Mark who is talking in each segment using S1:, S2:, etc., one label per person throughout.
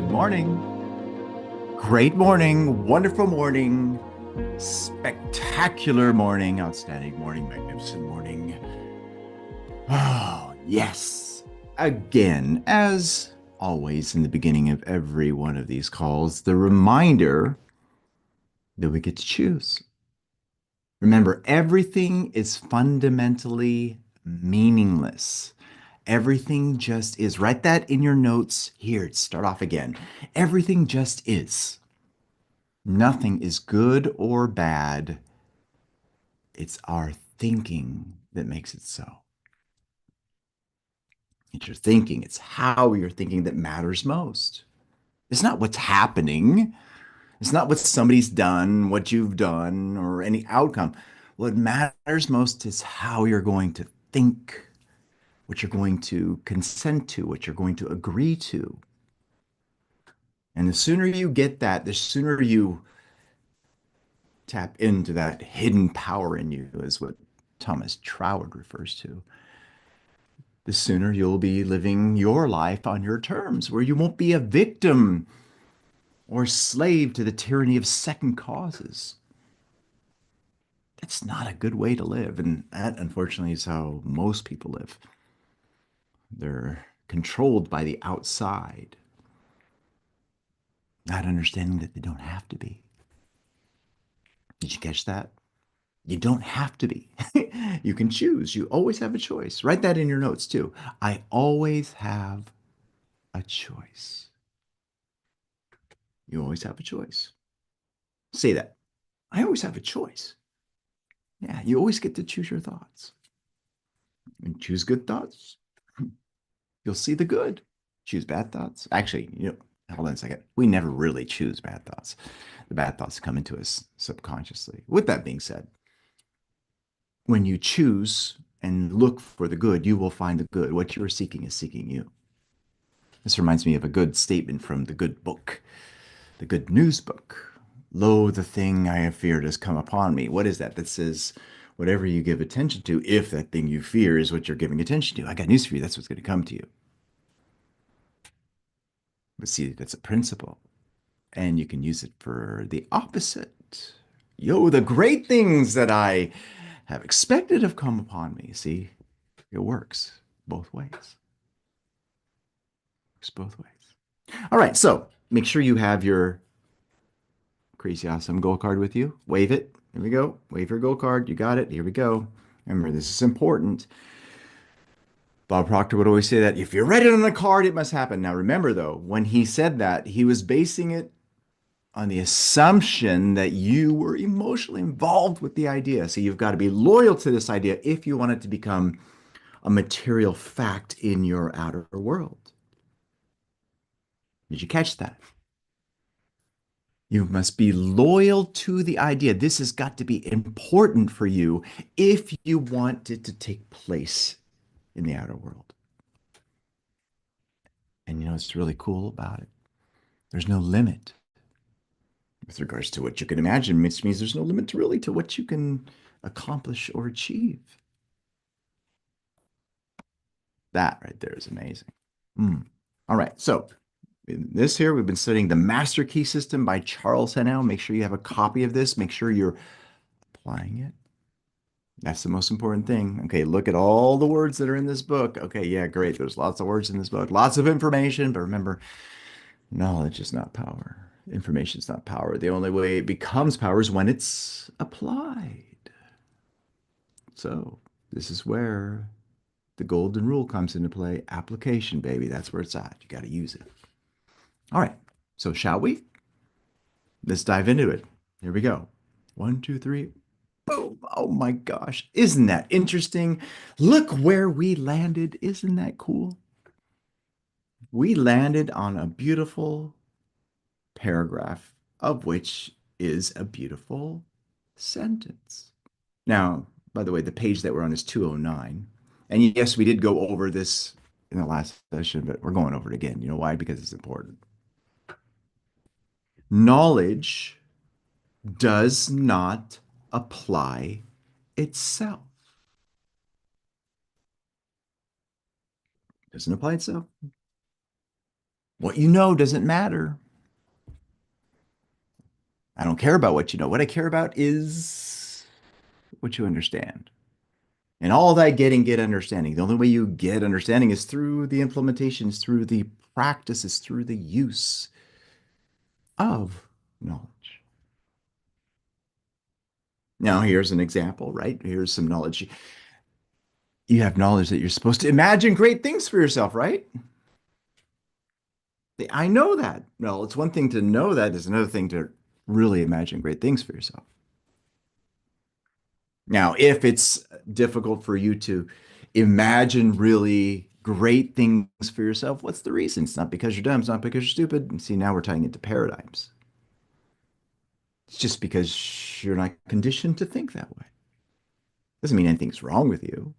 S1: Good morning. Great morning. Wonderful morning. Spectacular morning. Outstanding morning. Magnificent morning. Oh, yes. Again, as always in the beginning of every one of these calls, the reminder that we get to choose. Remember, everything is fundamentally meaningless. Everything just is. Write that in your notes here. Start off again. Everything just is. Nothing is good or bad. It's our thinking that makes it so. It's your thinking, it's how you're thinking that matters most. It's not what's happening, it's not what somebody's done, what you've done, or any outcome. What matters most is how you're going to think, what you're going to consent to, what you're going to agree to. And the sooner you get that, the sooner you tap into that hidden power in you, is what Thomas Troward refers to, the sooner you'll be living your life on your terms, where you won't be a victim or slave to the tyranny of second causes. That's not a good way to live. And that, unfortunately, is how most people live. They're controlled by the outside, not understanding that they don't have to be. Did you catch that? You don't have to be. You can choose. You always have a choice. Write that in your notes too. I always have a choice. You always have a choice. Say that. I always have a choice. Yeah, you always get to choose your thoughts. And choose good thoughts, you'll see the good. Choose bad thoughts. Actually, hold on a second. We never really choose bad thoughts. The bad thoughts come into us subconsciously. With that being said, when you choose and look for the good, you will find the good. What you are seeking is seeking you. This reminds me of a good statement from the good book, the good news book. Lo, the thing I have feared has come upon me. What is that? That says, whatever you give attention to, if that thing you fear is what you're giving attention to, I got news for you. That's what's going to come to you. But see, that's a principle. And you can use it for the opposite. Yo, the great things that I have expected have come upon me. See, it works both ways. Works both ways. All right, so make sure you have your crazy awesome goal card with you. Wave it. Here we go. Wave your goal card. You got it. Here we go. Remember, this is important. Bob Proctor would always say that if you write it on a card, it must happen. Now, remember, though, when he said that, he was basing it on the assumption that you were emotionally involved with the idea. So you've got to be loyal to this idea if you want it to become a material fact in your outer world. Did you catch that? You must be loyal to the idea. This has got to be important for you if you want it to take place in the outer world. And what's really cool about it? There's no limit with regards to what you can imagine, which means there's no limit really to what you can accomplish or achieve. That right there is amazing. Mm. All right. So in this here, we've been studying the Master Key System by Charles Haanel. Make sure you have a copy of this. Make sure you're applying it. That's the most important thing. Okay, look at all the words that are in this book. Okay, yeah, great. There's lots of words in this book, lots of information, but remember, knowledge is not power. Information is not power. The only way it becomes power is when it's applied. So, this is where the golden rule comes into play. Application, baby. That's where it's at. You got to use it. All right. So, shall we? Let's dive into it. Here we go. One, two, three. Boom. Oh my gosh. Isn't that interesting? Look where we landed. Isn't that cool? We landed on a beautiful paragraph, of which is a beautiful sentence. Now, by the way, the page that we're on is 209. And yes, we did go over this in the last session, but we're going over it again. You know why? Because it's important. Knowledge does not apply itself. Doesn't apply itself. What you know doesn't matter. I don't care about what you know. What I care about is what you understand. And all that getting, get understanding. The only way you get understanding is through the implementations, through the practices, through the use of knowledge. Now, here's an example, right? Here's some knowledge. You have knowledge that you're supposed to imagine great things for yourself, right? I know that. Well, it's one thing to know that, it's another thing to really imagine great things for yourself. Now, if it's difficult for you to imagine really great things for yourself, what's the reason? It's not because you're dumb, it's not because you're stupid. And see, now we're tying into paradigms. It's just because you're not conditioned to think that way. Doesn't mean anything's wrong with you.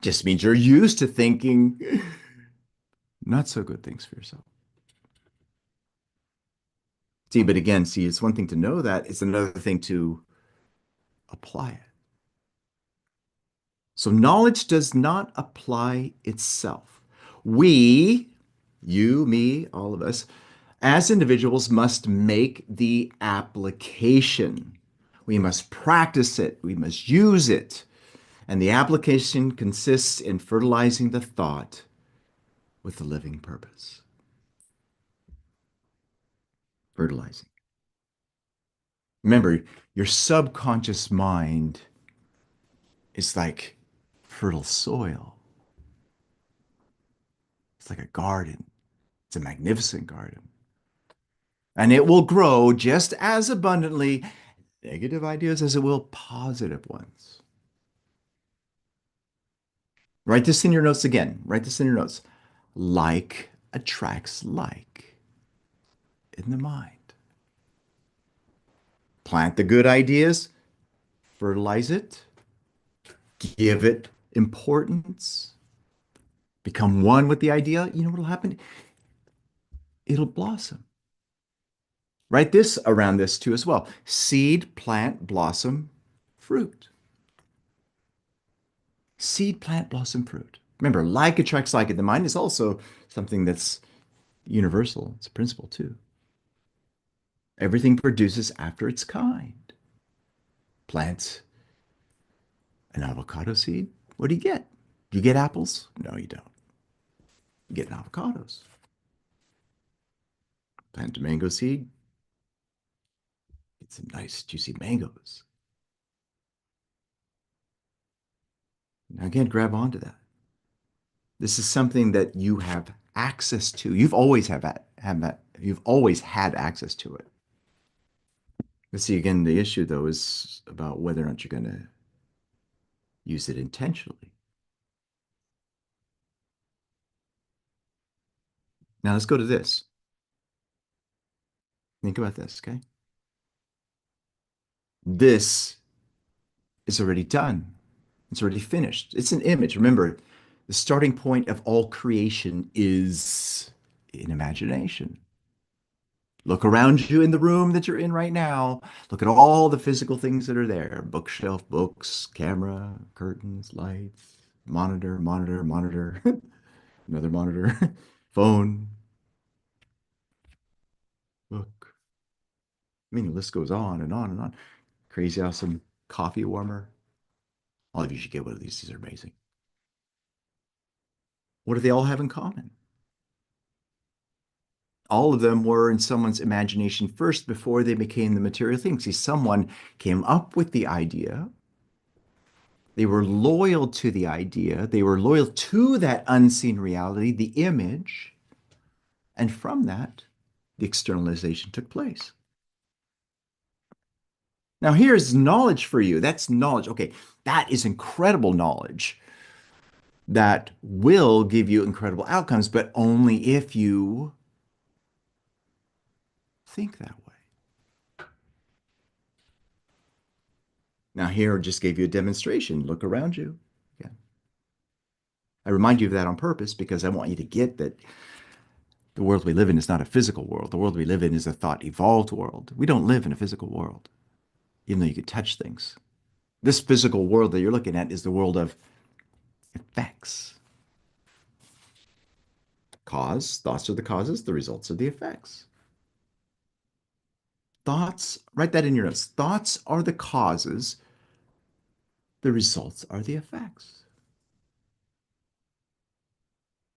S1: Just means you're used to thinking not so good things for yourself. See, but again, see, it's one thing to know that, it's another thing to apply it. So knowledge does not apply itself. We, you, me, all of us, as individuals must make the application. We must practice it. We must use it. And the application consists in fertilizing the thought with the living purpose. Fertilizing. Remember, your subconscious mind is like fertile soil. It's like a garden. It's a magnificent garden. And it will grow just as abundantly negative ideas as it will positive ones. Write this in your notes again. Write this in your notes. Like attracts like in the mind. Plant the good ideas, fertilize it, give it importance, become one with the idea. You know what will happen? It'll blossom. Write this around this too as well. Seed, plant, blossom, fruit. Seed, plant, blossom, fruit. Remember, like attracts like in the mind is also something that's universal. It's a principle too. Everything produces after its kind. Plant an avocado seed. What do you get? Do you get apples? No, you don't. You get avocados. Plant a mango seed. Get some nice juicy mangoes. Now again, grab onto that. This is something that you have access to. You've always have that. You've always had access to it. But see, again, the issue though is about whether or not you're going to use it intentionally. Now let's go to this. Think about this, okay? This is already done. It's already finished. It's an image. Remember, the starting point of all creation is in imagination. Look around you in the room that you're in right now. Look at all the physical things that are there. Bookshelf, books, camera, curtains, lights, monitor, monitor, monitor, another monitor, phone, book. I mean, the list goes on and on and on. Crazy awesome coffee warmer. All of you should get one of these. These are amazing. What do they all have in common? All of them were in someone's imagination first before they became the material things. See, someone came up with the idea. They were loyal to the idea. They were loyal to that unseen reality, the image. And from that, the externalization took place. Now, here's knowledge for you. That's knowledge. Okay, that is incredible knowledge that will give you incredible outcomes, but only if you think that way. Now, here I just gave you a demonstration. Look around you. Yeah. I remind you of that on purpose because I want you to get that the world we live in is not a physical world. The world we live in is a thought evolved world. We don't live in a physical world, even though you could touch things. This physical world that you're looking at is the world of effects. thoughts are the causes, the results are the effects. Thoughts, write that in your notes. Thoughts are the causes, the results are the effects.